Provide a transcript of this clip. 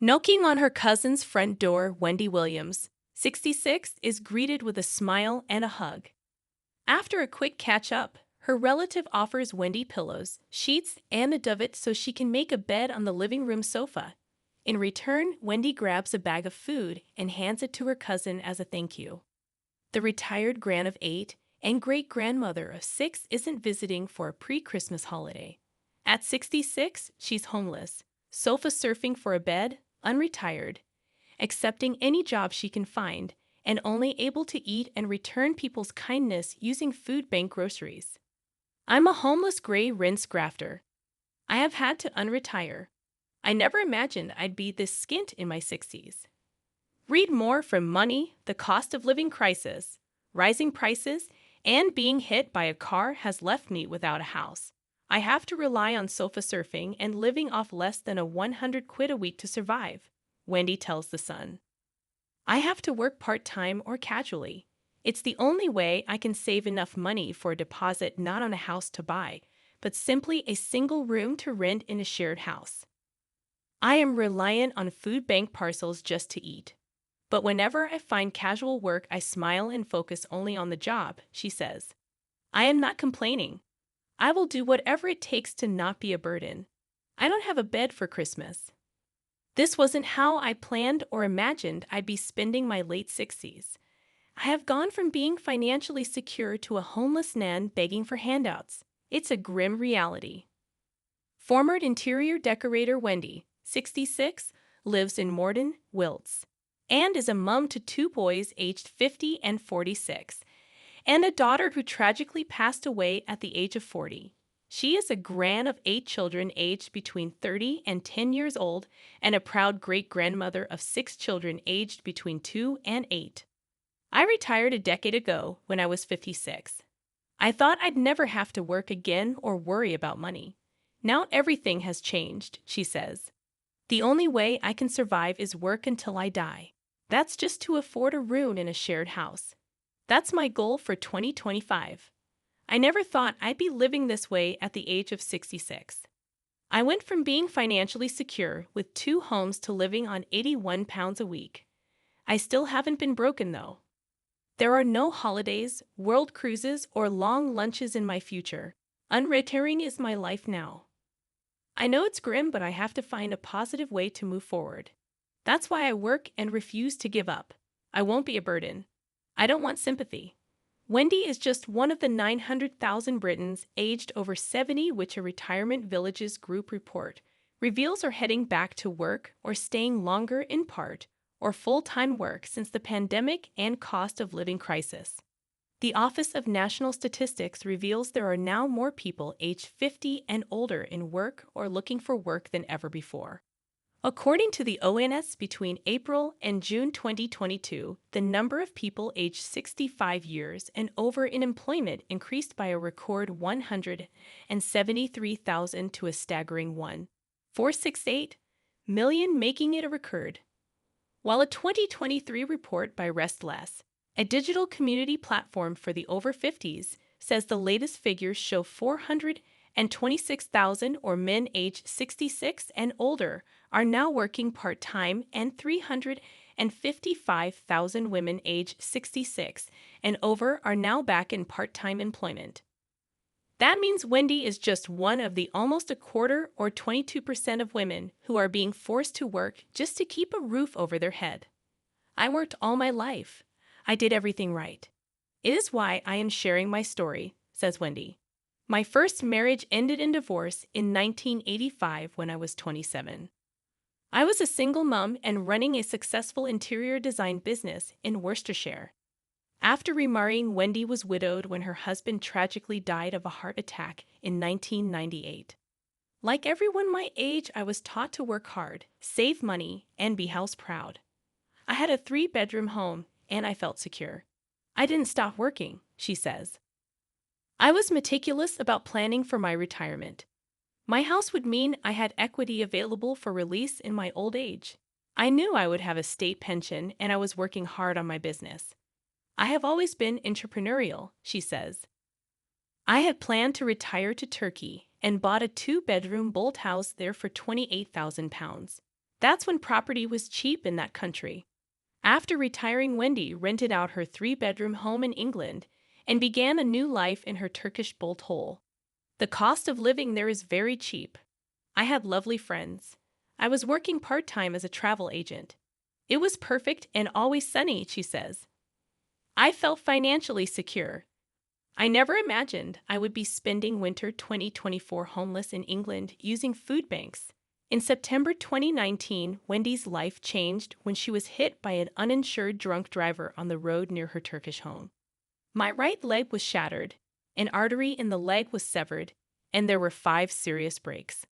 Knocking on her cousin's front door, Wendy Williams, 66, is greeted with a smile and a hug. After a quick catch-up, her relative offers Wendy pillows, sheets, and a duvet so she can make a bed on the living room sofa. In return, Wendy grabs a bag of food and hands it to her cousin as a thank you. The retired gran of 8 and great-grandmother of 6 isn't visiting for a pre-Christmas holiday. At 66, she's homeless, sofa surfing for a bed, unretired, accepting any job she can find, and only able to eat and return people's kindness using food bank groceries. I'm a homeless gray rinse grafter. I have had to unretire. I never imagined I'd be this skint in my 60s. Read more from Money, the Cost of Living Crisis, Rising Prices, and Being Hit by a Car Has Left Me Without a House. I have to rely on sofa surfing and living off less than a 100 quid a week to survive, Wendy tells The Sun. I have to work part-time or casually. It's the only way I can save enough money for a deposit not on a house to buy, but simply a single room to rent in a shared house. I am reliant on food bank parcels just to eat. But whenever I find casual work, I smile and focus only on the job, she says. I am not complaining. I will do whatever it takes to not be a burden. I don't have a bed for Christmas. This wasn't how I planned or imagined I'd be spending my late 60s. I have gone from being financially secure to a homeless nan begging for handouts. It's a grim reality. Former interior decorator Wendy, 66, lives in Morden, Wilts, and is a mom to 2 boys aged 50 and 46, and a daughter who tragically passed away at the age of 40. She is a gran of 8 children aged between 30 and 10 years old and a proud great-grandmother of 6 children aged between 2 and 8. I retired a decade ago when I was 56. I thought I'd never have to work again or worry about money. Now everything has changed, she says. The only way I can survive is work until I die. That's just to afford a room in a shared house. That's my goal for 2025. I never thought I'd be living this way at the age of 66. I went from being financially secure with 2 homes to living on £81 a week. I still haven't been broken though. There are no holidays, world cruises, or long lunches in my future. Unretiring is my life now. I know it's grim, but I have to find a positive way to move forward. That's why I work and refuse to give up. I won't be a burden. I don't want sympathy. Wendy is just one of the 900,000 Britons aged over 70 which a Retirement Villages group report reveals are heading back to work or staying longer in part or full-time work since the pandemic and cost of living crisis. The Office of National Statistics reveals there are now more people aged 50 and older in work or looking for work than ever before. According to the ONS, between April and June 2022, the number of people aged 65 years and over in employment increased by a record 173,000 to a staggering 1.468 million, making it a record. While a 2023 report by Restless, a digital community platform for the over 50s, says the latest figures show 426,000 or men aged 66 and older are now working part-time and 355,000 women aged 66 and over are now back in part-time employment. That means Wendy is just one of the almost a quarter or 22% of women who are being forced to work just to keep a roof over their head. I worked all my life. I did everything right. It is why I am sharing my story, says Wendy. My first marriage ended in divorce in 1985 when I was 27. I was a single mom and running a successful interior design business in Worcestershire. After remarrying, Wendy was widowed when her husband tragically died of a heart attack in 1998. Like everyone my age, I was taught to work hard, save money, and be house proud. I had a 3-bedroom home, and I felt secure. I didn't stop working, she says. I was meticulous about planning for my retirement. My house would mean I had equity available for release in my old age. I knew I would have a state pension, and I was working hard on my business. I have always been entrepreneurial, she says. I had planned to retire to Turkey and bought a 2-bedroom bolt house there for £28,000. That's when property was cheap in that country. After retiring, Wendy rented out her three-bedroom home in England and began a new life in her Turkish bolt hole. The cost of living there is very cheap. I had lovely friends. I was working part-time as a travel agent. It was perfect and always sunny, she says. I felt financially secure. I never imagined I would be spending winter 2024 homeless in England using food banks. In September 2019, Wendy's life changed when she was hit by an uninsured drunk driver on the road near her Turkish home. My right leg was shattered, an artery in the leg was severed, and there were 5 serious breaks.